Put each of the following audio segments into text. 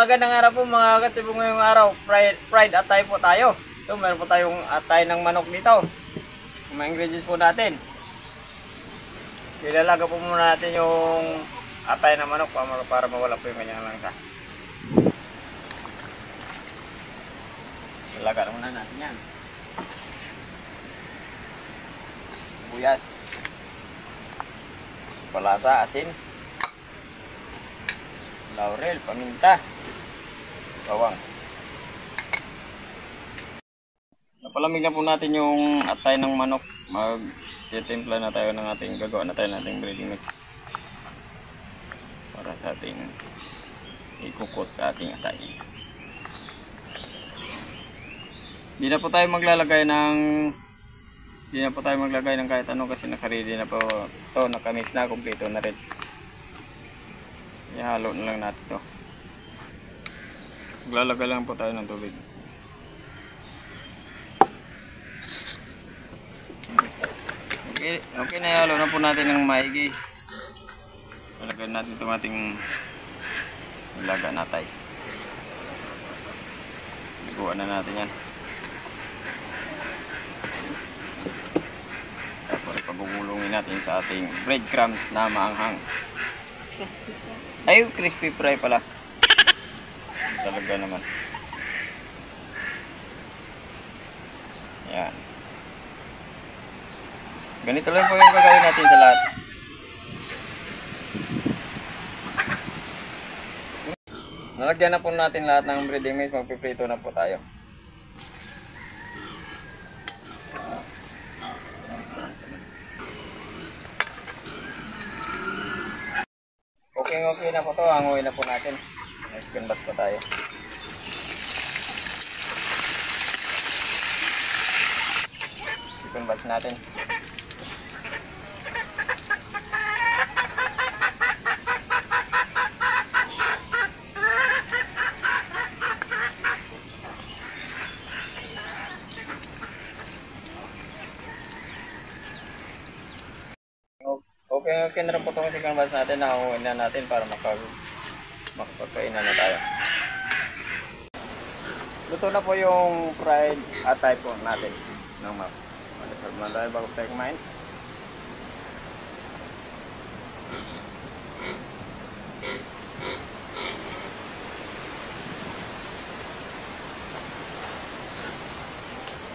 Magandang araw po mga katsibong, ngayong araw. Fried atay po tayo. So, meron po tayong atay ng manok dito. Mga ingredients po natin. Ilalaga po muna natin yung atay ng manok para mawala po yung kanyang langsa. Ilaga muna natin yan. Sibuyas, palasa, asin, laurel, paminta, bawang. Napalamig na po natin yung atay ng manok. Magtitimpla na tayo ng ating gagawa na tayo ng ating breading mix para sa ating ikukot sa ating atay. Hindi na po tayo maglalagay ng kahit ano kasi nakaready na po ito, nakamix na, kompleto na rin. Ihalo na lang natin ito. Maglalagay lang po tayo ng tubig. Okay na, ihalo na po natin ng maigi. Lalagyan natin itong ating nilaga na atay. Liguan na natin yan. Tapos pagugulungin natin sa ating breadcrumbs na maanghang. Crispy fry. Ay, crispy fry pala. Talaga naman. Yan. Ganito lang po yung gagawin natin sa lahat. Nalagyan na po natin lahat ng breading mix. Magpiprito na po tayo. Okay na po ito. Hanguin na po natin. Spin bus pa tayo. Spin bus natin. Okay na rin po itong chicken balls natin. Nakakuha na natin para makapagkainan na tayo. Luto na po yung fried atay po natin. Mag-serve na tayo bago tayo kumain.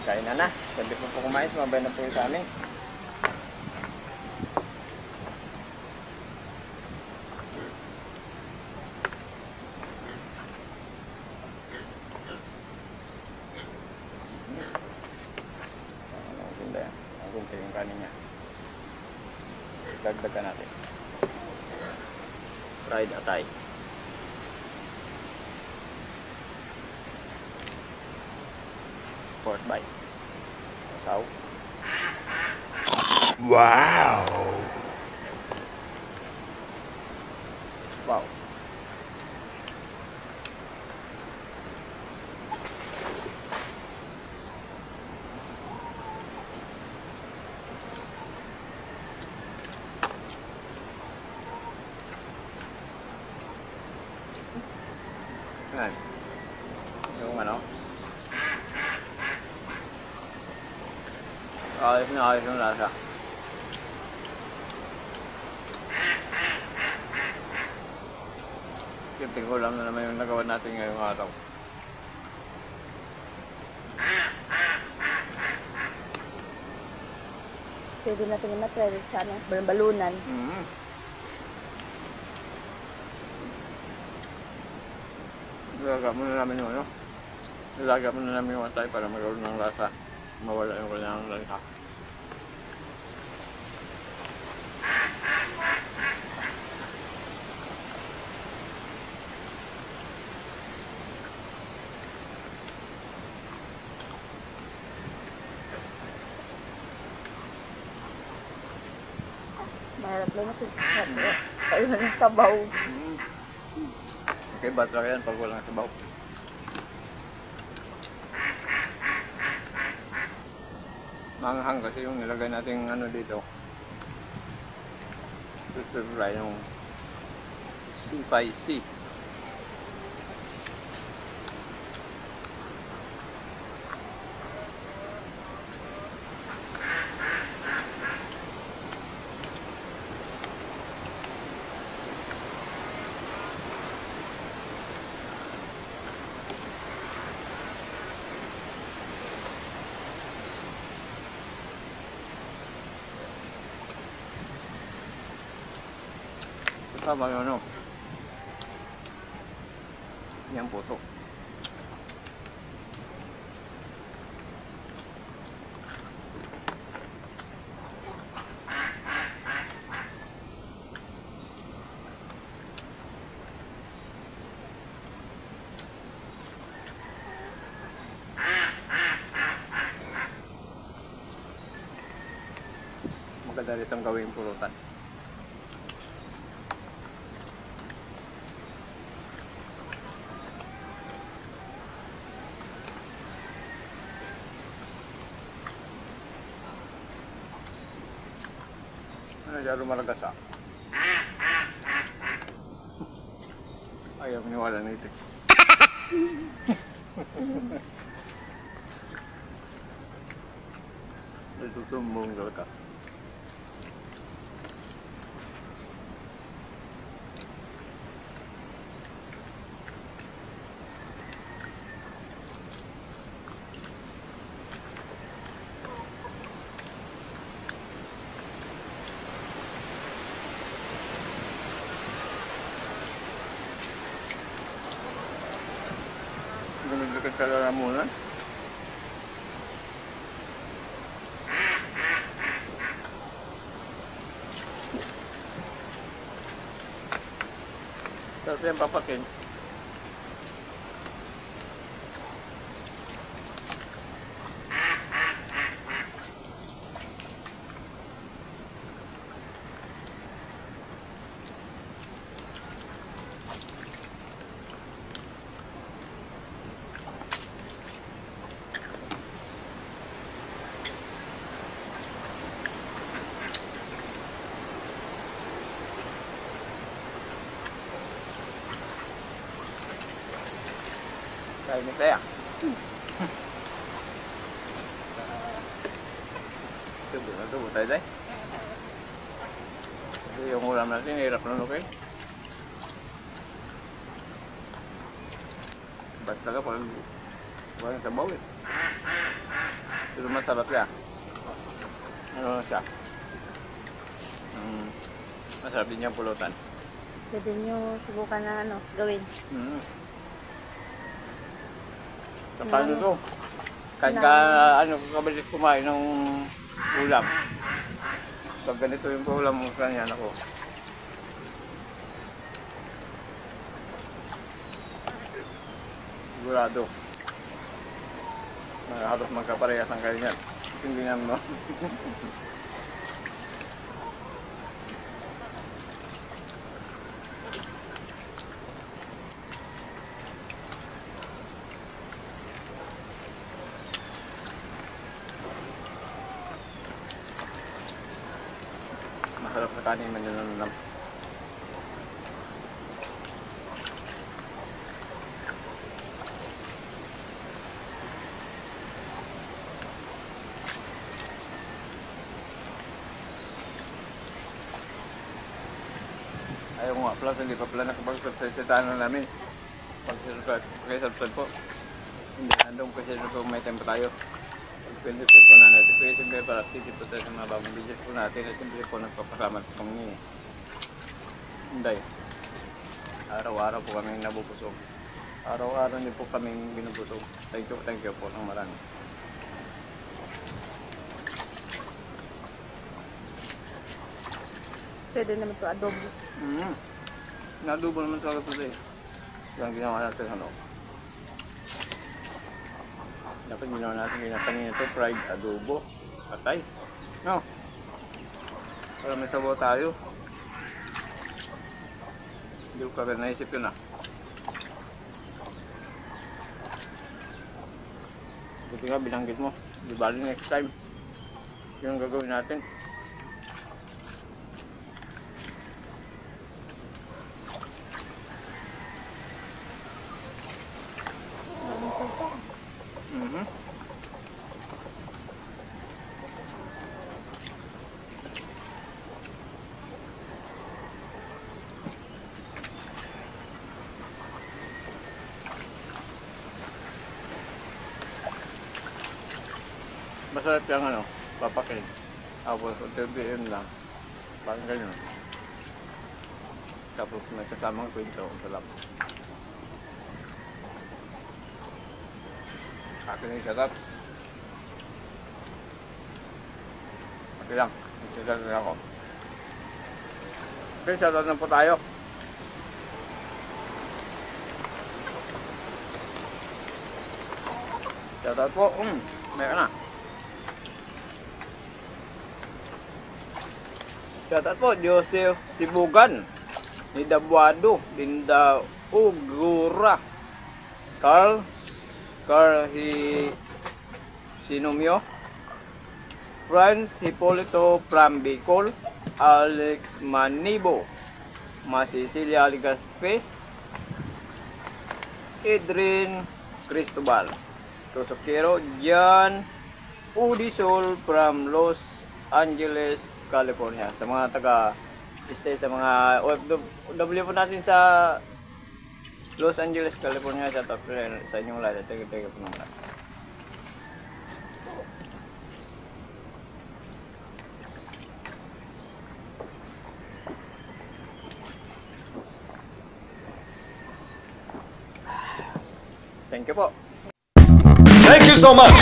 Kain na. Sabi po kumain. Mabay na po yung sa amin. Yung kanin niya. Dagdagan natin. Fried atay. Pork bite. Saw. Wow! Wow. Yan. Yung ano. Ayos yung lasa. Siyempre ko lang na naman yung nagawa natin ngayong araw. Pwede natin yung matread sa balunan. Ilaga muna namin yung ano. Ilaga muna namin yung atay para magkaroon ng lasa. Mawala yung kanyang lasa. Mahirap lang ito. Ayun ng sabaw. Okay, batra yan pag walang sabaw. Manghang kasi yung nilagay natin ano dito. Ito yung spicy. Tama yun, ano? Yan puto. Maganda itong gawing pulutan. Ano dyan lumalagas ah? Ayaw maniwala nito. Itutumbong talaga. Ganun sa lalamunan. Sarap yan papakin. Kain na tayo. Tubo tayo tayo. Kasi yung ulam natin, hirap na okay. Ba't talaga pag walang sabaw eh. Pero masarap siya. Ano na siya? Masarap din yung pulutan. Pwede nyo subukan na ano, gawin. So, paano to? Kahit ka, kabalik kumain ng ulam. Pag ganito yung ulam mo kanyan ako. Sigurado. Halos magkaparehas ang kanyan. Hindi nga mo. Masarap na kanin man yun lang. Ayaw nga pala, hindi pa pala nakapag-subscribe sa channel namin. Pag-subscribe po. Hindi nandong kasi ito may time pa tayo. Pag-subscribe po na notification bell para update po tayo sa mga bagong videos po natin. At siyempre po nagpapasalamat po kami. Hindi. Araw-araw po kami nabubusog. Araw-araw din po kami binubusog. Thank you po ng marami. Pwede naman ito adobo. Nadubo naman talaga ito eh. Yung ginawa natin ano. Dapat ginawa natin kanina ito, fried adobo. Patay. No? Para may sabaw tayo. Hindi ko kagad naisip yun ah. Buti nga binanggit mo. Di bali next time. Yun ang gagawin natin. Masarap yung ano, papakin. Tapos, until BM lang. Parang ganyan. tapos may kasamang kwento. Sarap. Akin yung sarap. Okay lang. Magsasalat na ako. Okay, shoutout na po tayo. Shoutout po. Meron na. Shoutout po, Joseph Sibugan, Nidabuado, Linda Ugura, Carl Sinumyo, Franz Hipolito from Bicol, Alex Manibo, Masisilia Ligaspe, Edrin Cristobal, Tosokero, Jan Udisol from Los Angeles, California. Sa mga taga-stay, sa mga OFW po natin sa Los Angeles, California, sa top sa inyong lahat. Taga po naman. Thank you po. Thank you so much.